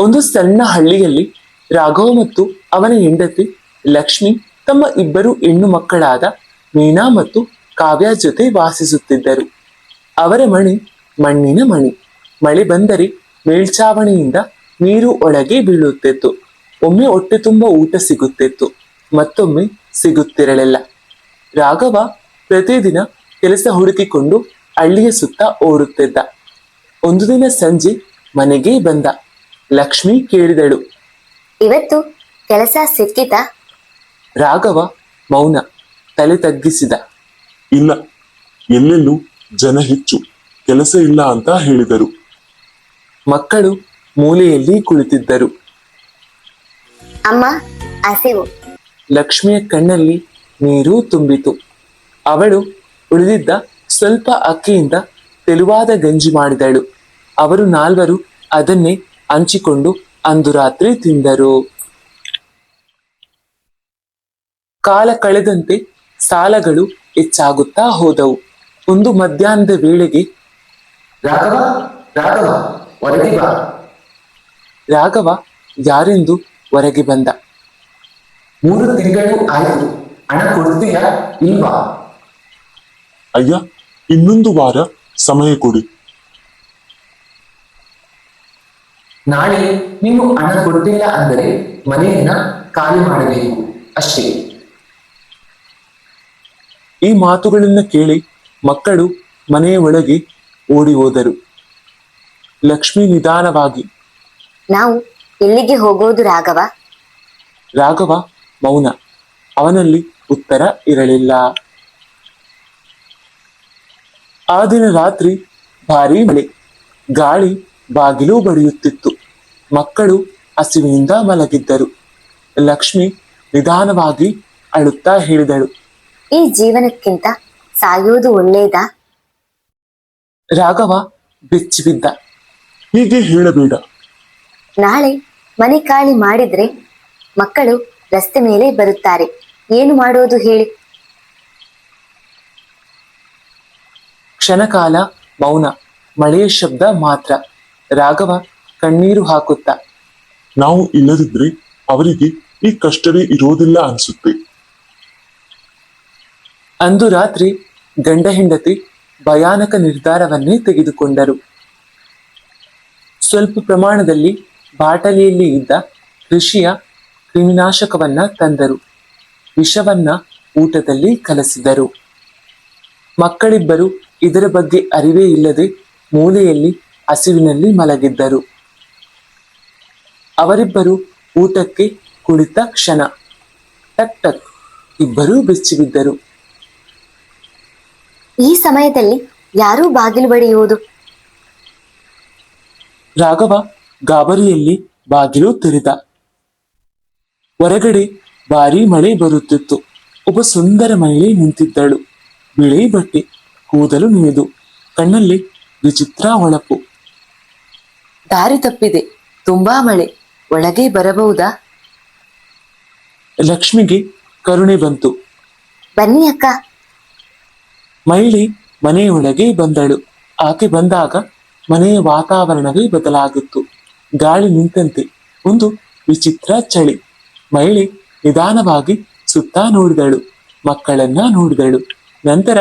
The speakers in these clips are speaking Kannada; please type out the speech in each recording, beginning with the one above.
ಒಂದು ಸಣ್ಣ ಹಳ್ಳಿಯಲ್ಲಿ ರಾಘವ ಮತ್ತು ಅವನ ಹೆಂಡತಿ ಲಕ್ಷ್ಮಿ ತಮ್ಮ ಇಬ್ಬರು ಹೆಣ್ಣು ಮಕ್ಕಳಾದ ಮೀನಾ ಮತ್ತು ಕಾವ್ಯ ಜೊತೆ ವಾಸಿಸುತ್ತಿದ್ದರು. ಅವರ ಮಣಿ ಮಣ್ಣಿನ ಮಣಿ. ಮಳೆ ಬಂದರೆ ಮೇಲ್ಛಾವಣಿಯಿಂದ ನೀರು ಒಳಗೆ ಬೀಳುತ್ತಿತ್ತು. ಒಮ್ಮೆ ಹೊಟ್ಟೆ ತುಂಬ ಊಟ ಸಿಗುತ್ತಿತ್ತು, ಮತ್ತೊಮ್ಮೆ ಸಿಗುತ್ತಿರಲಿಲ್ಲ. ರಾಘವ ಪ್ರತಿದಿನ ಕೆಲಸ ಹುಡುಕಿಕೊಂಡು ಹಳ್ಳಿಯ ಸುತ್ತ ಓಡುತ್ತಿದ್ದ. ಒಂದು ದಿನ ಸಂಜೆ ಮನೆಗೆ ಬಂದ. ಲಕ್ಷ್ಮಿ ಕೇಳಿದಳು, ಇವತ್ತು ಕೆಲಸ ಸಿಕ್ಕಿತಾ? ರಾಘವ ಮೌನ, ತಲೆ ತಗ್ಗಿಸಿದ. ಇಲ್ಲ, ಎಲ್ಲೆಲ್ಲೂ ಜನ ಹೆಚ್ಚು, ಕೆಲಸ ಇಲ್ಲ ಅಂತ ಹೇಳಿದರು. ಮಕ್ಕಳು ಮೂಲೆಯಲ್ಲಿ ಕುಳಿತಿದ್ದರು. ಅಮ್ಮ, ಹಸಿವು. ಲಕ್ಷ್ಮಿಯ ಕಣ್ಣಲ್ಲಿ ನೀರು ತುಂಬಿತು. ಅವಳು ಉಳಿದಿದ್ದ ಸ್ವಲ್ಪ ಅಕ್ಕಿಯಿಂದ ತೆಳುವಾದ ಗಂಜಿ ಮಾಡಿದಳು. ಅವರು ನಾಲ್ವರು ಅದನ್ನೇ ಹಂಚಿಕೊಂಡು ಅಂದು ರಾತ್ರಿ ತಿಂದರು. ಕಾಲ ಕಳೆದಂತೆ ಸಾಲಗಳು ಹೆಚ್ಚಾಗುತ್ತಾ ಹೋದವು. ಒಂದು ಮಧ್ಯಾಹ್ನದ ವೇಳೆಗೆ ರಾಘವ, ರಾಘವ, ಹೊರಗೆ ಬಾ. ರಾಘವ ಯಾರೆಂದು ಹೊರಗೆ ಬಂದ. 3 ತಿಂಗಳು ಆಯ್ತು, ಹಣ ಕೊಡ್ತೀಯಾ ಇಲ್ವಾ? ಅಯ್ಯ, ಇನ್ನೊಂದು ವಾರ ಸಮಯ ಕೊಡಿ. ನಾಳೆ ನೀನು ಹಣ ಕೊಟ್ಟಿಲ್ಲ ಅಂದರೆ ಮನೆಯನ್ನ ಖಾಲಿ ಮಾಡಬೇಕು ಅಷ್ಟೇ. ಈ ಮಾತುಗಳನ್ನು ಕೇಳಿ ಮಕ್ಕಳು ಮನೆಯ ಒಳಗೆ ಓಡಿ ಹೋದರು. ಲಕ್ಷ್ಮಿ ನಿಧಾನವಾಗಿ, ನಾವು ಎಲ್ಲಿಗೆ ಹೋಗೋದು ರಾಘವ? ರಾಘವ ಮೌನ. ಅವನಲ್ಲಿ ಉತ್ತರ ಇರಲಿಲ್ಲ. ಆ ದಿನ ರಾತ್ರಿ ಭಾರೀ ಮಳೆ, ಗಾಳಿ ಬಾಗಿಲು ಬಡಿಯುತ್ತಿತ್ತು. ಮಕ್ಕಳು ಹಸಿವಿನಿಂದ ಮಲಗಿದ್ದರು. ಲಕ್ಷ್ಮಿ ನಿಧಾನವಾಗಿ ಅಳುತ್ತಾ ಹೇಳಿದಳು, ಈ ಜೀವನಕ್ಕಿಂತ ಸಾಯುವುದು ಒಳ್ಳೆಯದಾ? ರಾಘವ ಬೆಚ್ಚಿಬಿದ್ದ. ಹೀಗೆ ಹೇಳಬೇಡ. ನಾಳೆ ಮನೆ ಖಾಲಿ ಮಾಡಿದ್ರೆ ಮಕ್ಕಳು ರಸ್ತೆ ಮೇಲೆ ಬರುತ್ತಾರೆ, ಏನು ಮಾಡೋದು ಹೇಳಿ? ಕ್ಷಣಕಾಲ ಮೌನ, ಮಳೆಯ ಶಬ್ದ ಮಾತ್ರ. ರಾಘವ ಕಣ್ಣೀರು ಹಾಕುತ್ತಾ, ನಾವು ಇಲ್ಲದಿದ್ರೆ ಅವರಿಗೆ ಈ ಕಷ್ಟವೇ ಇರೋದಿಲ್ಲ ಅನ್ಸುತ್ತೆ. ಅಂದು ರಾತ್ರಿ ಗಂಡ ಹೆಂಡತಿ ಭಯಾನಕ ನಿರ್ಧಾರವನ್ನೇ ತೆಗೆದುಕೊಂಡರು. ಸ್ವಲ್ಪ ಪ್ರಮಾಣದಲ್ಲಿ ಬಾಟಲಿಯಲ್ಲಿ ಇದ್ದ ಕೃಷಿಯ ಕ್ರಿಮಿನಾಶಕವನ್ನ ತಂದರು. ವಿಷವನ್ನ ಊಟದಲ್ಲಿ ಕಲಸಿದರು. ಮಕ್ಕಳಿಬ್ಬರು ಇದರ ಬಗ್ಗೆ ಅರಿವೇ ಇಲ್ಲದೆ ಮೂಲೆಯಲ್ಲಿ ಹಸಿವಿನಲ್ಲಿ ಮಲಗಿದ್ದರು. ಅವರಿಬ್ಬರು ಊಟಕ್ಕೆ ಕುಳಿತ ಕ್ಷಣ ಟಕ್ ಟಕ್, ಇಬ್ಬರೂ ಬೆಚ್ಚಿಬಿದ್ದರು. ಈ ಸಮಯದಲ್ಲಿ ಯಾರೂ ಬಾಗಿಲು ಬಡಿಯುವುದು? ರಾಘವ ಗಾಬರಿಯಲ್ಲಿ ಬಾಗಿಲು ತೆರೆದ. ಹೊರಗಡೆ ಭಾರೀ ಮಳೆ ಬರುತ್ತಿತ್ತು. ಒಬ್ಬ ಸುಂದರ ಮಹಿಳೆ ನಿಂತಿದ್ದಳು. ಬಿಳಿ ಬಟ್ಟೆ, ಕೂದಲು ನೆನೆದು, ಕಣ್ಣಲ್ಲಿ ವಿಚಿತ್ರ ಹೊಳಪು. ದಾರಿ ತಪ್ಪಿದೆ, ತುಂಬಾ ಮಳೆ, ಒಳಗೆ ಬರಬಹುದಾ? ಲಕ್ಷ್ಮಿಗೆ ಕರುಣೆ ಬಂತು. ಬನ್ನಿ ಅಕ್ಕ. ಮಹಿಳೆ ಮನೆಯೊಳಗೆ ಬಂದಳು. ಆಕೆ ಬಂದಾಗ ಮನೆಯ ವಾತಾವರಣವೇ ಬದಲಾಗಿತ್ತು. ಗಾಳಿ ನಿಂತಂತೆ, ಒಂದು ವಿಚಿತ್ರ ಚಳಿ. ಮಹಿಳೆ ನಿಧಾನವಾಗಿ ಸುತ್ತ ನೋಡಿದಳು, ಮಕ್ಕಳನ್ನ ನೋಡಿದಳು. ನಂತರ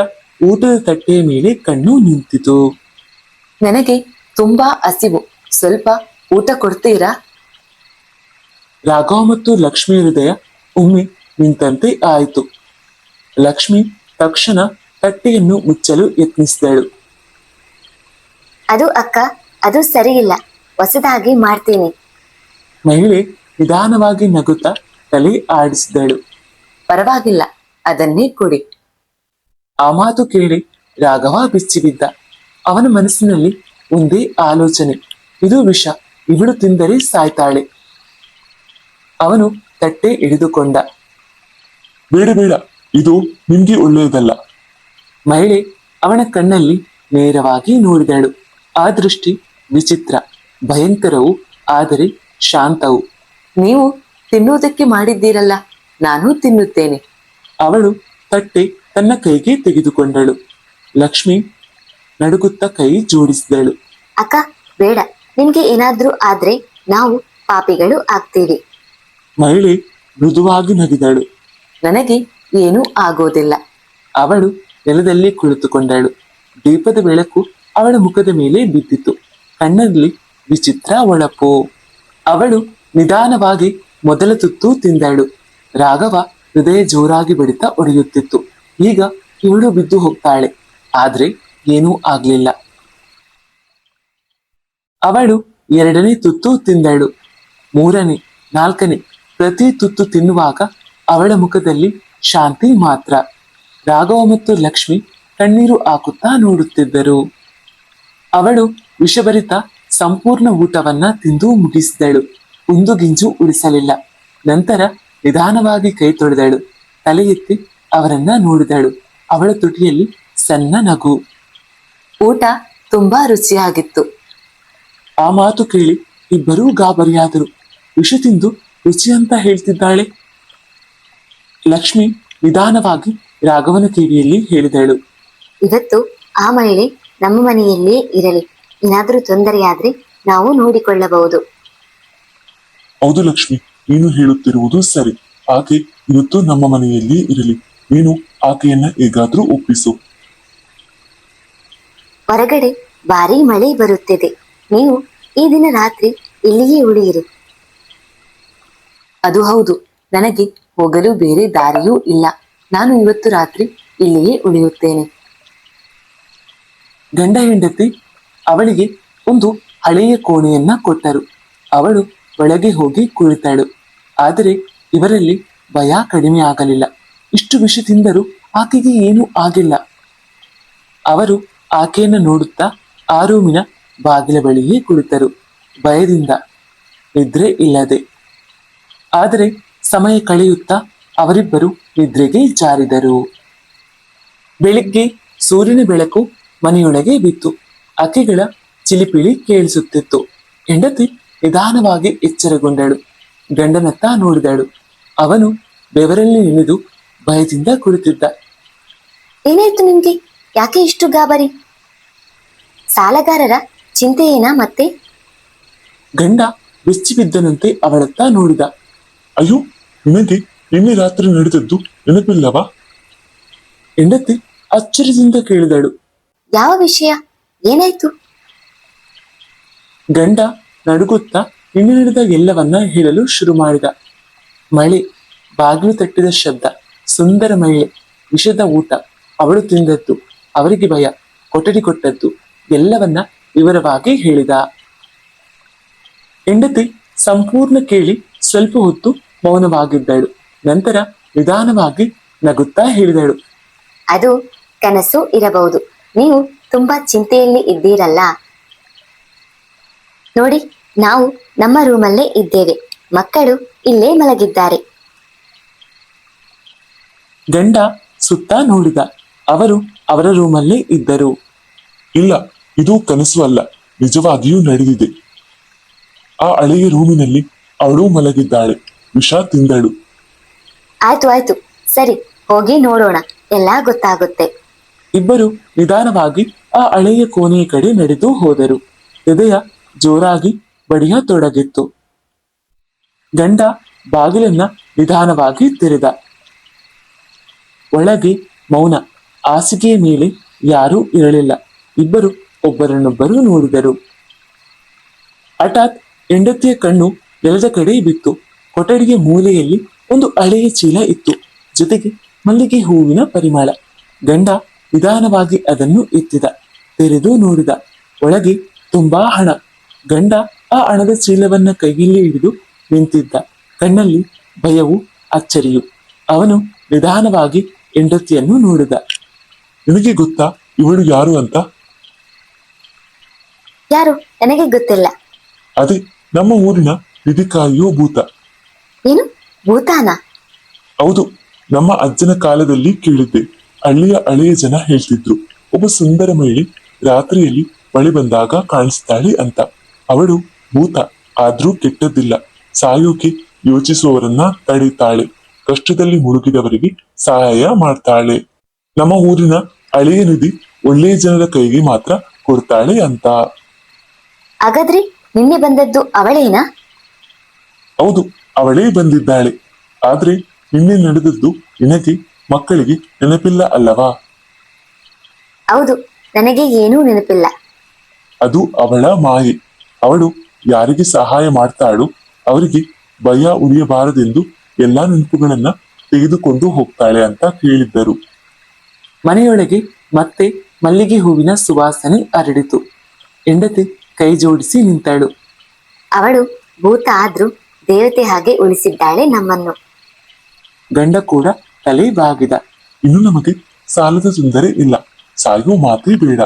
ಊಟದ ತಟ್ಟೆಯ ಮೇಲೆ ಕಣ್ಣು ನಿಂತಿತು. ನನಗೆ ತುಂಬಾ ಹಸಿವು, ಸ್ವಲ್ಪ ಊಟ ಕೊಡ್ತೀರಾ? ರಾಘವ ಮತ್ತು ಲಕ್ಷ್ಮಿ ಹೃದಯ ಒಮ್ಮೆ ನಿಂತಂತೆ ಆಯಿತು. ಲಕ್ಷ್ಮಿ ತಕ್ಷಣ ತಟ್ಟೆಯನ್ನು ಮುಚ್ಚಲು ಯತ್ನಿಸಿದಳು. ಅದು ಅಕ್ಕ, ಅದು ಸರಿಯಿಲ್ಲ, ಹೊಸದಾಗಿ ಮಾಡ್ತೀನಿ. ಮಹಿಳೆ ನಿಧಾನವಾಗಿ ನಗುತ್ತಾ ತಲೆ ಆಡಿಸಿದಳು. ಪರವಾಗಿಲ್ಲ, ಅದನ್ನೇ ಕೊಡಿ. ಆ ಮಾತು ಕೇಳಿ ರಾಘವ ಬೆಚ್ಚಿಬಿದ್ದ. ಅವನ ಮನಸ್ಸಿನಲ್ಲಿ ಒಂದೇ ಆಲೋಚನೆ, ಇದು ವಿಷ, ಇವಳು ತಿಂದರೆ ಸಾಯ್ತಾಳೆ. ಅವನು ತಟ್ಟೆ ಹಿಡಿದುಕೊಂಡ. ಬೇಡ ಬೇಡ, ಇದು ನಿಮ್ಗೆ ಒಳ್ಳೆಯದಲ್ಲ. ಮಹಿಳೆ ಅವನ ಕಣ್ಣಲ್ಲಿ ನೇರವಾಗಿ ನೋಡಿದಳು. ಆ ದೃಷ್ಟಿ ವಿಚಿತ್ರ, ಭಯಂಕರವೂ ಆದರೆ ಶಾಂತವು. ನೀವು ತಿನ್ನುವುದಕ್ಕೆ ಮಾಡಿದ್ದೀರಲ್ಲ, ನಾನು ತಿನ್ನುತ್ತೇನೆ. ಅವಳು ತಟ್ಟೆ ತನ್ನ ಕೈಗೆ ತೆಗೆದುಕೊಂಡಳು. ಲಕ್ಷ್ಮಿ ನಡುಗುತ್ತಾ ಕೈ ಜೋಡಿಸಿದಳು. ಅಕ್ಕ ಬೇಡ, ನಿನ್ಗೆ ಏನಾದ್ರೂ ಆದ್ರೆ ನಾವು ಪಾಪಿಗಳು ಆಗ್ತೀವಿ. ಮಹಿಳೆ ಮೃದುವಾಗಿ ನಗಿದಳು. ನನಗೆ ಏನೂ ಆಗೋದಿಲ್ಲ. ಅವಳು ನೆಲದಲ್ಲಿ ಕುಳಿತುಕೊಂಡಳು. ದೀಪದ ಬೆಳಕು ಅವಳ ಮುಖದ ಮೇಲೆ ಬಿದ್ದಿತು. ಕಣ್ಣಲ್ಲಿ ವಿಚಿತ್ರ ಹೊಳಪು. ಅವಳು ನಿಧಾನವಾಗಿ ಮೊದಲ ತುತ್ತು ತಿಂದಳು. ರಾಘವ ಹೃದಯ ಜೋರಾಗಿ ಬಡಿತ ಹೊಡೆಯುತ್ತಿತ್ತು. ಈಗ ಇವಳು ಬಿದ್ದು ಹೋಗ್ತಾಳೆ, ಆದ್ರೆ ಏನೂ ಆಗ್ಲಿಲ್ಲ. ಅವಳು ಎರಡನೇ ತುತ್ತು ತಿಂದಳು. ಮೂರನೇ, ನಾಲ್ಕನೇ, ಪ್ರತಿ ತುತ್ತು ತಿನ್ನುವಾಗ ಅವಳ ಮುಖದಲ್ಲಿ ಶಾಂತಿ ಮಾತ್ರ. ರಾಘವ ಮತ್ತು ಲಕ್ಷ್ಮಿ ಕಣ್ಣೀರು ಹಾಕುತ್ತಾ ನೋಡುತ್ತಿದ್ದರು. ಅವಳು ವಿಷಭರಿತ ಸಂಪೂರ್ಣ ಊಟವನ್ನ ತಿಂದು ಮುಗಿಸಿದಳು. ಒಂದು ಗಿಂಜು ಉಳಿಸಲಿಲ್ಲ. ನಂತರ ನಿಧಾನವಾಗಿ ಕೈ ತೊಳೆದಳು. ತಲೆ ಎತ್ತಿ ಅವರನ್ನ ನೋಡಿದಳು. ಅವಳ ತುಟಿಯಲ್ಲಿ ಸಣ್ಣ ನಗು. ಊಟ ತುಂಬಾ ರುಚಿಯಾಗಿತ್ತು. ಆ ಮಾತು ಕೇಳಿ ಇಬ್ಬರೂ ಗಾಬರಿಯಾದರು. ವಿಷ ತಿಂದು ರುಚಿ ಅಂತ ಹೇಳ್ತಿದ್ದಾಳೆ. ಲಕ್ಷ್ಮಿ ನಿಧಾನವಾಗಿ ರಾಘವನ ಕಿವಿಯಲ್ಲಿ ಹೇಳಿದಳು. ಇವತ್ತು ಆ ಮಹಿಳೆ ನಮ್ಮ ಮನೆಯಲ್ಲಿಯೇ ಇರಲಿ. ಏನಾದರೂ ತೊಂದರೆಯಾದ್ರೆ ನಾವು ನೋಡಿಕೊಳ್ಳಬಹುದು. ಹೌದು ಲಕ್ಷ್ಮಿ, ನೀನು ಹೇಳುತ್ತಿರುವುದು ಸರಿ. ಆಕೆ ಇವತ್ತು ನಮ್ಮ ಮನೆಯಲ್ಲಿ ಇರಲಿ. ನೀನು ಆಕೆಯನ್ನ ಹೇಗಾದ್ರೂ ಒಪ್ಪಿಸು. ಹೊರಗಡೆ ಭಾರೀ ಮಳೆ ಬರುತ್ತಿದೆ. ನೀವು ಈ ದಿನ ರಾತ್ರಿ ಇಲ್ಲಿಯೇ ಉಳಿಯಿರಿ. ಅದು ಹೌದು, ನನಗೆ ಹೋಗಲು ಬೇರೆ ದಾರಿಯೂ ಇಲ್ಲ. ನಾನು ಇವತ್ತು ರಾತ್ರಿ ಇಲ್ಲಿಯೇ ಉಳಿಯುತ್ತೇನೆ. ಗಂಡ ಹೆಂಡತಿ ಅವಳಿಗೆ ಒಂದು ಹಳೆಯ ಕೋಣೆಯನ್ನ ಕೊಟ್ಟರು. ಅವಳು ಒಳಗೆ ಹೋಗಿ ಕುಳಿತಳು. ಆದರೆ ಇವರಲ್ಲಿ ಭಯ ಕಡಿಮೆ ಆಗಲಿಲ್ಲ. ಇಷ್ಟು ವಿಷ ತಿಂದರೂ ಆಕೆಗೆ ಏನೂ ಆಗಿಲ್ಲ. ಅವರು ಆಕೆಯನ್ನು ನೋಡುತ್ತಾ ಆ ರೂಮಿನ ಬಾಗಿಲ ಬಳಿಯೇ ಕುಳಿತರು, ಭಯದಿಂದ, ನಿದ್ರೆ ಇಲ್ಲದೆ. ಆದರೆ ಸಮಯ ಕಳೆಯುತ್ತಾ ಅವರಿಬ್ಬರು ನಿದ್ರೆಗೆ ಜಾರಿದರು. ಬೆಳಿಗ್ಗೆ ಸೂರ್ಯನ ಬೆಳಕು ಮನೆಯೊಳಗೆ ಬಿತ್ತು. ಅಕ್ಕಿಗಳ ಚಿಲಿಪಿಳಿ ಕೇಳಿಸುತ್ತಿತ್ತು. ಹೆಂಡತಿ ನಿಧಾನವಾಗಿ ಎಚ್ಚರಗೊಂಡಳು. ಗಂಡನತ್ತ ನೋಡಿದಳು. ಅವನು ಬೆವರಲ್ಲಿ ಇಳಿದು ಭಯದಿಂದ ಕುಳಿತಿದ್ದ. ಏನಾಯ್ತು ನಿಮ್ಗೆ? ಯಾಕೆ ಇಷ್ಟು ಗಾಬರಿ? ಸಾಲಗಾರರ ಚಿಂತೆ ಏನಾ ಮತ್ತೆ? ಗಂಡ ಬೆಚ್ಚಿ ಬಿದ್ದನಂತೆ ಅವಳತ್ತ ನೋಡಿದ. ಅಯ್ಯೋ, ನಿನಗೆ ನಿನ್ನೆ ರಾತ್ರಿ ನಡೆದದ್ದು ನೆನಪಿಲ್ಲವಾ? ಹೆಂಡತಿ ಆಶ್ಚರ್ಯದಿಂದ ಕೇಳಿದಳು. ಯಾವ ವಿಷಯ? ಏನಾಯ್ತು? ಗಂಡ ನಡುಗುತ್ತಾ ನಿನ್ನೆ ನಡೆದ ಎಲ್ಲವನ್ನ ಹೇಳಲು ಶುರು ಮಾಡಿದ. ಮಳೆ, ಬಾಗಿಲು ತಟ್ಟಿದ ಶಬ್ದ, ಸುಂದರ ಮಹಿಳೆ, ವಿಷದ ಊಟ, ಅವಳು ತಿಂದದ್ದು, ಅವರಿಗೆ ಭಯ, ಕೊಠಡಿ ಕೊಟ್ಟದ್ದು, ಎಲ್ಲವನ್ನ ವಿವರವಾಗಿ ಹೇಳಿದ. ಹೆಂಡತಿ ಸಂಪೂರ್ಣ ಕೇಳಿ ಸ್ವಲ್ಪ ಹೊತ್ತು ಮೌನವಾಗಿದ್ದಳು. ನಂತರ ನಿಧಾನವಾಗಿ ನಗುತ್ತಾ ಹೇಳಿದಳು. ಅದು ಕನಸು ಇರಬಹುದು. ನೀವು ತುಂಬಾ ಚಿಂತೆಯಲ್ಲಿ ಇದ್ದೀರಲ್ಲ. ನೋಡಿ, ನಾವು ನಮ್ಮ ರೂಮಲ್ಲೇ ಇದ್ದೇವೆ. ಮಕ್ಕಳು ಇಲ್ಲೇ ಮಲಗಿದ್ದಾರೆ. ಗಂಡ ಸುತ್ತ ನೋಡಿದ. ಅವರು ಅವರ ರೂಮಲ್ಲೇ ಇದ್ದರು. ಇಲ್ಲ, ಇದು ಕನಸು ಅಲ್ಲ, ನಿಜವಾಗಿಯೂ ನಡೆದಿದೆ. ಆ ಹಳೆಯ ರೂಮಿನಲ್ಲಿ ಅವಳು ಮಲಗಿದ್ದಾಳೆ, ವಿಷ ತಿಂದಳು. ಆಯ್ತು ಆಯ್ತು, ಸರಿ, ಹೋಗಿ ನೋಡೋಣ, ಎಲ್ಲಾ ಗೊತ್ತಾಗುತ್ತೆ. ಇಬ್ಬರು ನಿಧಾನವಾಗಿ ಆ ಹಳೆಯ ಕೋಣೆಯ ಕಡೆ ನಡೆದು ಹೋದರು. ಹೃದಯ ಜೋರಾಗಿ ಬಡಿಯತೊಡಗಿತ್ತು. ಗಂಡ ಬಾಗಿಲನ್ನ ನಿಧಾನವಾಗಿ ತೆರೆದ. ಒಳಗೆ ಮೌನ. ಹಾಸಿಗೆಯ ಮೇಲೆ ಯಾರೂ ಇರಲಿಲ್ಲ. ಇಬ್ಬರು ಒಬ್ಬರನ್ನೊಬ್ಬರು ನೋಡಿದರು. ಹಠಾತ್ ಹೆಂಡತಿಯ ಕಣ್ಣು ನೆಲದ ಕಡೆ ಬಿತ್ತು. ಕೊಠಡಿಯ ಮೂಲೆಯಲ್ಲಿ ಒಂದು ಹಳೆಯ ಚೀಲ ಇತ್ತು, ಜೊತೆಗೆ ಮಲ್ಲಿಗೆ ಹೂವಿನ ಪರಿಮಳ. ಗಂಡ ನಿಧಾನವಾಗಿ ಅದನ್ನು ಎತ್ತಿದ, ತೆರೆದು ನೋಡಿದ. ಒಳಗೆ ತುಂಬಾ ಹಣ. ಗಂಡ ಆ ಹಣದ ಚೀಲವನ್ನ ಕೈಯಲ್ಲಿ ಹಿಡಿದು ನಿಂತಿದ್ದ, ಕಣ್ಣಲ್ಲಿ ಭಯವು, ಅಚ್ಚರಿಯು. ಅವನು ನಿಧಾನವಾಗಿ ಹೆಂಡತಿಯನ್ನು ನೋಡಿದ. ನಿನಗೆ ಗೊತ್ತಾ ಇವಳು ಯಾರು ಅಂತ? ಯಾರು? ನನಗೆ ಗೊತ್ತಿಲ್ಲ. ಅದೇ ನಮ್ಮ ಊರಿನ ನಿಧಿ ಕಾಯುವ ಭೂತ. ಏನು? ಭೂತಾನ? ಹೌದು, ನಮ್ಮ ಅಜ್ಜನ ಕಾಲದಲ್ಲಿ ಕೇಳಿದ್ದೆ. ಹಳ್ಳಿಯ ಹಳೆಯ ಜನ ಹೇಳ್ತಿದ್ರು, ಒಬ್ಬ ಸುಂದರ ಮಹಿಳೆ ರಾತ್ರಿಯಲ್ಲಿ ಮಳೆ ಬಂದಾಗ ಕಾಣಿಸ್ತಾಳೆ ಅಂತ. ಅವಳು ಭೂತ, ಆದ್ರೂ ಕೆಟ್ಟದ್ದಿಲ್ಲ. ಸಾಯೋಕೆ ಯೋಚಿಸುವವರನ್ನ ತಡೀತಾಳೆ, ಕಷ್ಟದಲ್ಲಿ ಮುಳುಗಿದವರಿಗೆ ಸಹಾಯ ಮಾಡ್ತಾಳೆ. ನಮ್ಮ ಊರಿನ ಹಳೆಯ ನಿಧಿ ಒಳ್ಳೆಯ ಜನರ ಕೈಗೆ ಮಾತ್ರ ಕೊಡ್ತಾಳೆ ಅಂತ. ಹಾಗಾದ್ರೆ ನಿನ್ನೆ ಬಂದದ್ದು ಅವಳೇನಾ? ಹೌದು, ಅವಳೇ ಬಂದಿದ್ದಾಳೆ. ಆದ್ರೆ ನಿನ್ನೆ ನಡೆದದ್ದು ನಿನಗೆ ಮಕ್ಕಳಿಗೆ ನೆನಪಿಲ್ಲ ಅಲ್ಲವಾ? ಹೌದು, ನನಗೆ ಏನೂ ನೆನಪಿಲ್ಲ. ಅದು ಅವಳ ಮಾಯೆ. ಅವಳು ಯಾರಿಗೆ ಸಹಾಯ ಮಾಡ್ತಾಳೋ ಅವರಿಗೆ ಭಯ ಉಳಿಯಬಾರದೆಂದು ಎಲ್ಲಾ ನೆನಪುಗಳನ್ನ ತೆಗೆದುಕೊಂಡು ಹೋಗ್ತಾಳೆ ಅಂತ ಕೇಳಿದ್ದರು. ಮನೆಯೊಳಗೆ ಮತ್ತೆ ಮಲ್ಲಿಗೆ ಹೂವಿನ ಸುವಾಸನೆ ಹರಡಿತು. ಹೆಂಡತಿ ಕೈ ಜೋಡಿಸಿ ನಿಂತಳು. ಅವಳು ಭೂತ ಆದ್ರೂ ದೇವತೆ ಹಾಗೆ ಉಳಿಸಿದ್ದಾಳೆ ನಮ್ಮನ್ನು. ಗಂಡ ಕೂಡ ತಲೆ ಬಾಗಿದ. ಇನ್ನು ನಮಗೆ ಸಾಲದ ತೊಂದರೆ ಇಲ್ಲ, ಸಾಯುವ ಮಾತೇ ಬೇಡ.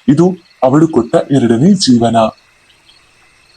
ಇದು ಅವಳು ಕೊಟ್ಟ ಎರಡನೇ ಜೀವನ.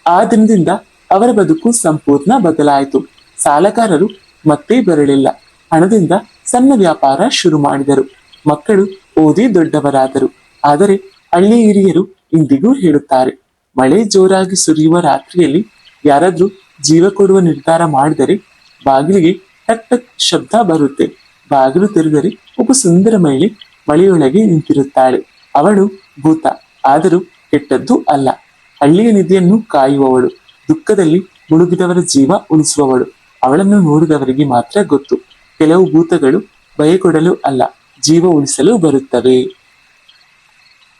ಆ ದಿನದಿಂದ ಅವರ ಬದುಕು ಸಂಪೂರ್ಣ ಬದಲಾಯಿತು. ಸಾಲಗಾರರು ಮತ್ತೆ ಬರಲಿಲ್ಲ. ಹಣದಿಂದ ಸಣ್ಣ ವ್ಯಾಪಾರ ಶುರು ಮಾಡಿದರು. ಮಕ್ಕಳು ಓದಿ ದೊಡ್ಡವರಾದರು. ಆದರೆ ಹಳ್ಳಿ ಹಿರಿಯರು ಇಂದಿಗೂ ಹೇಳುತ್ತಾರೆ, ಮಳೆ ಜೋರಾಗಿ ಸುರಿಯುವ ರಾತ್ರಿಯಲ್ಲಿ ಯಾರಾದ್ರೂ ಜೀವ ಕೊಡುವ ನಿರ್ಧಾರ ಮಾಡಿದರೆ ಬಾಗಿಲಿಗೆ ಟಕ್ ಟಕ್ ಶಬ್ದ ಬರುತ್ತೆ. ಬಾಗಿಲು ತೆರೆದರೆ ಒಬ್ಬ ಸುಂದರ ಮಹಿಳೆ ಮಳೆಯೊಳಗೆ ನಿಂತಿರುತ್ತಾಳೆ. ಅವಳು ಭೂತ, ಆದರೂ ಕೆಟ್ಟದ್ದು ಅಲ್ಲ. ಹಳ್ಳಿಯ ನಿಧಿಯನ್ನು ಕಾಯುವವಳು, ದುಃಖದಲ್ಲಿ ಮುಳುಗಿದವರ ಜೀವ ಉಳಿಸುವವಳು. ಅವಳನ್ನು ನೋಡಿದವರಿಗೆ ಮಾತ್ರ ಗೊತ್ತು. ಕೆಲವು ಭೂತಗಳು ಭಯ ಕೊಡಲು ಅಲ್ಲ, ಜೀವ ಉಳಿಸಲು ಬರುತ್ತವೆ.